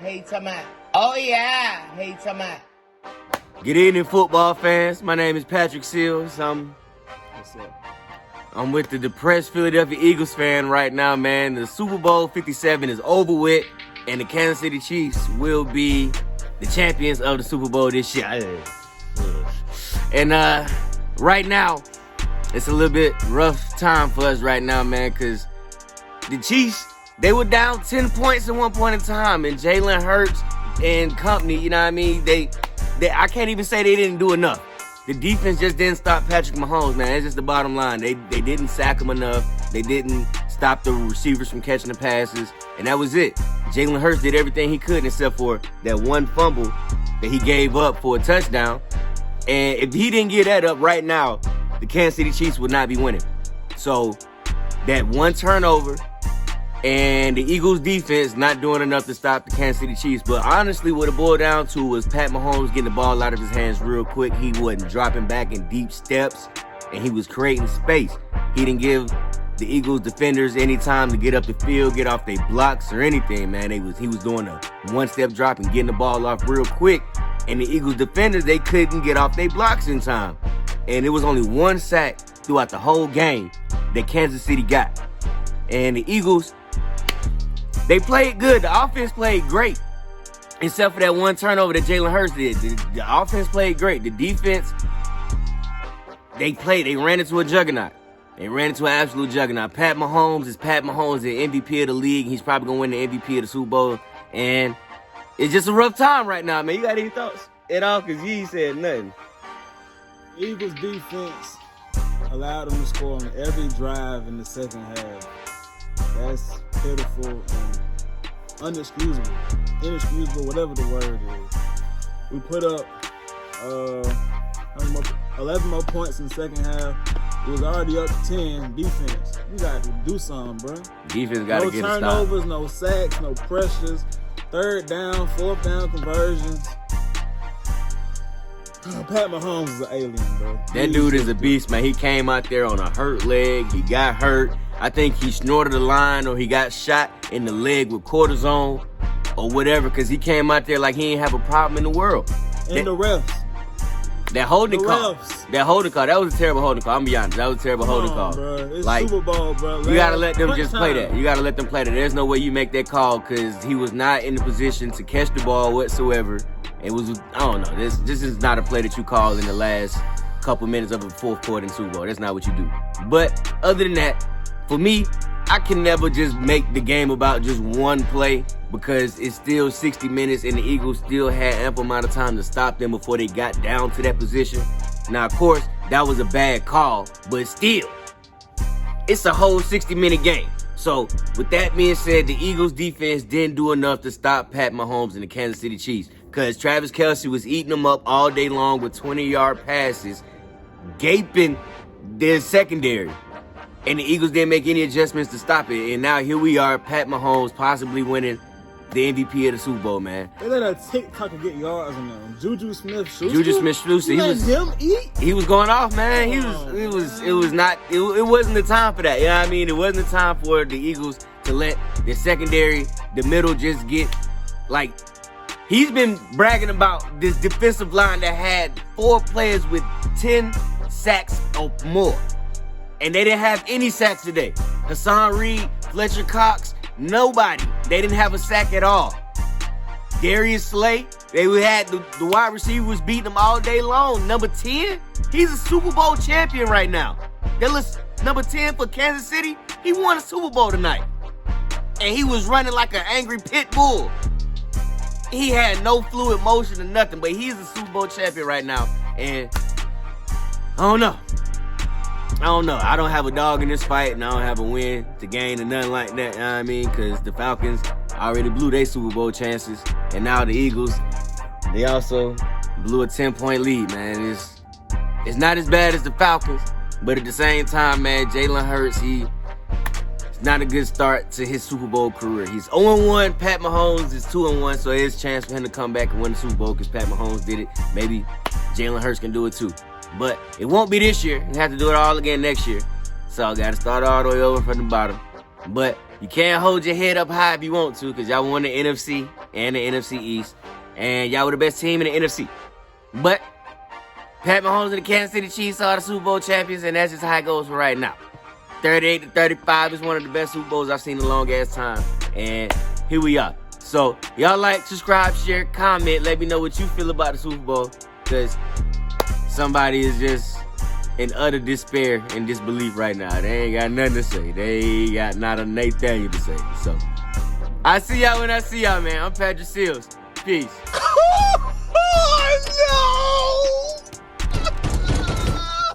Hey, Tamat. Oh, yeah. Hey, Tamat. Good evening, football fans. My name is Patrick Seals. I'm with the depressed Philadelphia Eagles fan right now, man. The Super Bowl 57 is over with, and the Kansas City Chiefs will be the champions of the Super Bowl this year. And right now, it's a little bit rough time for us right now, man, because the Chiefs, they were down 10 points at one point in time, and Jalen Hurts and company, you know what I mean? They I can't even say they didn't do enough. The defense just didn't stop Patrick Mahomes, man. That's just the bottom line. They didn't sack him enough. They didn't stop the receivers from catching the passes, and that was it. Jalen Hurts did everything he could except for that one fumble that he gave up for a touchdown. And if he didn't get that up right now, the Kansas City Chiefs would not be winning. So that one turnover and the Eagles defense not doing enough to stop the Kansas City Chiefs. But honestly, what it boiled down to was Pat Mahomes getting the ball out of his hands real quick. He wasn't dropping back in deep steps, and he was creating space. He didn't give the Eagles defenders any time to get up the field, get off their blocks or anything, man. He was doing a one-step drop and getting the ball off real quick. And the Eagles defenders, they couldn't get off their blocks in time. And it was only one sack throughout the whole game that Kansas City got. And the Eagles, they played good. The offense played great, except for that one turnover that Jalen Hurts did. The offense played great. The defense, they ran into a juggernaut. They ran into an absolute juggernaut. Pat Mahomes is Pat Mahomes, the MVP of the league. He's probably going to win the MVP of the Super Bowl. And it's just a rough time right now, man. You got any thoughts at all? Because you ain't said nothing. Eagles defense allowed them to score on every drive in the second half. That's pitiful and inexcusable, whatever the word is. We put up 11 more points in the second half. It was already up to 10. Defense, you got to do something, bro. Defense got to get a stop. No turnovers, no sacks, no pressures. Third down, fourth down conversions. Pat Mahomes is an alien, bro. That dude is a beast, man. He came out there on a hurt leg. He got hurt. I think he snorted a line or he got shot in the leg with cortisone or whatever, because he came out there like he didn't have a problem in the world. And the refs. That holding call. That holding call. That was a terrible holding call. I'm gonna be honest. That was a terrible holding call. Bro. It's like, Super Bowl, bro. You gotta let them just play that. You gotta let them play that. There's no way you make that call because he was not in the position to catch the ball whatsoever. It was, I don't know. This is not a play that you call in the last couple minutes of a fourth quarter in Super Bowl. That's not what you do. But other than that, for me, I can never just make the game about just one play because it's still 60 minutes and the Eagles still had ample amount of time to stop them before they got down to that position. Now, of course, that was a bad call, but still, it's a whole 60-minute game. So, with that being said, the Eagles defense didn't do enough to stop Pat Mahomes and the Kansas City Chiefs because Travis Kelce was eating them up all day long with 20-yard passes, gaping their secondary. And the Eagles didn't make any adjustments to stop it. And now here we are, Pat Mahomes possibly winning the MVP of the Super Bowl, man. They let a TikTok get yards on them. Juju Smith-Schuster. He was going off, man. It wasn't the time for that. You know what I mean? It wasn't the time for the Eagles to let the secondary, the middle just get like. He's been bragging about this defensive line that had 4 players with 10 sacks or more. And they didn't have any sacks today. Hassan Reed, Fletcher Cox, nobody. They didn't have a sack at all. Darius Slay, they had the wide receiver was beating them all day long. Number 10, he's a Super Bowl champion right now. Number 10 for Kansas City, he won a Super Bowl tonight. And he was running like an angry pit bull. He had no fluid motion or nothing, but he's a Super Bowl champion right now. And I don't know. I don't have a dog in this fight, and I don't have a win to gain or nothing like that, you know what I mean? Because the Falcons already blew their Super Bowl chances, and now the Eagles, they also blew a 10-point lead, man. It's not as bad as the Falcons, but at the same time, man, Jalen Hurts, it's not a good start to his Super Bowl career. He's 0-1. Pat Mahomes is 2-1, so there's a chance for him to come back and win the Super Bowl because Pat Mahomes did it. Maybe Jalen Hurts can do it too. But it won't be this year. You have to do it all again next year. So I got to start all the way over from the bottom. But You can't hold your head up high if you want to, because y'all won the NFC and the NFC East. And y'all were the best team in the NFC. But Pat Mahomes and the Kansas City Chiefs are the Super Bowl champions, and that's just how it goes for right now. 38-35 is one of the best Super Bowls I've seen in a long ass time. And here we are. So, y'all like, subscribe, share, comment. Let me know what you feel about the Super Bowl. Because somebody is just in utter despair and disbelief right now. They ain't got nothing to say. They ain't got not a Nathaniel to say. So, I see y'all when I see y'all, man. I'm Patrick Seals. Peace.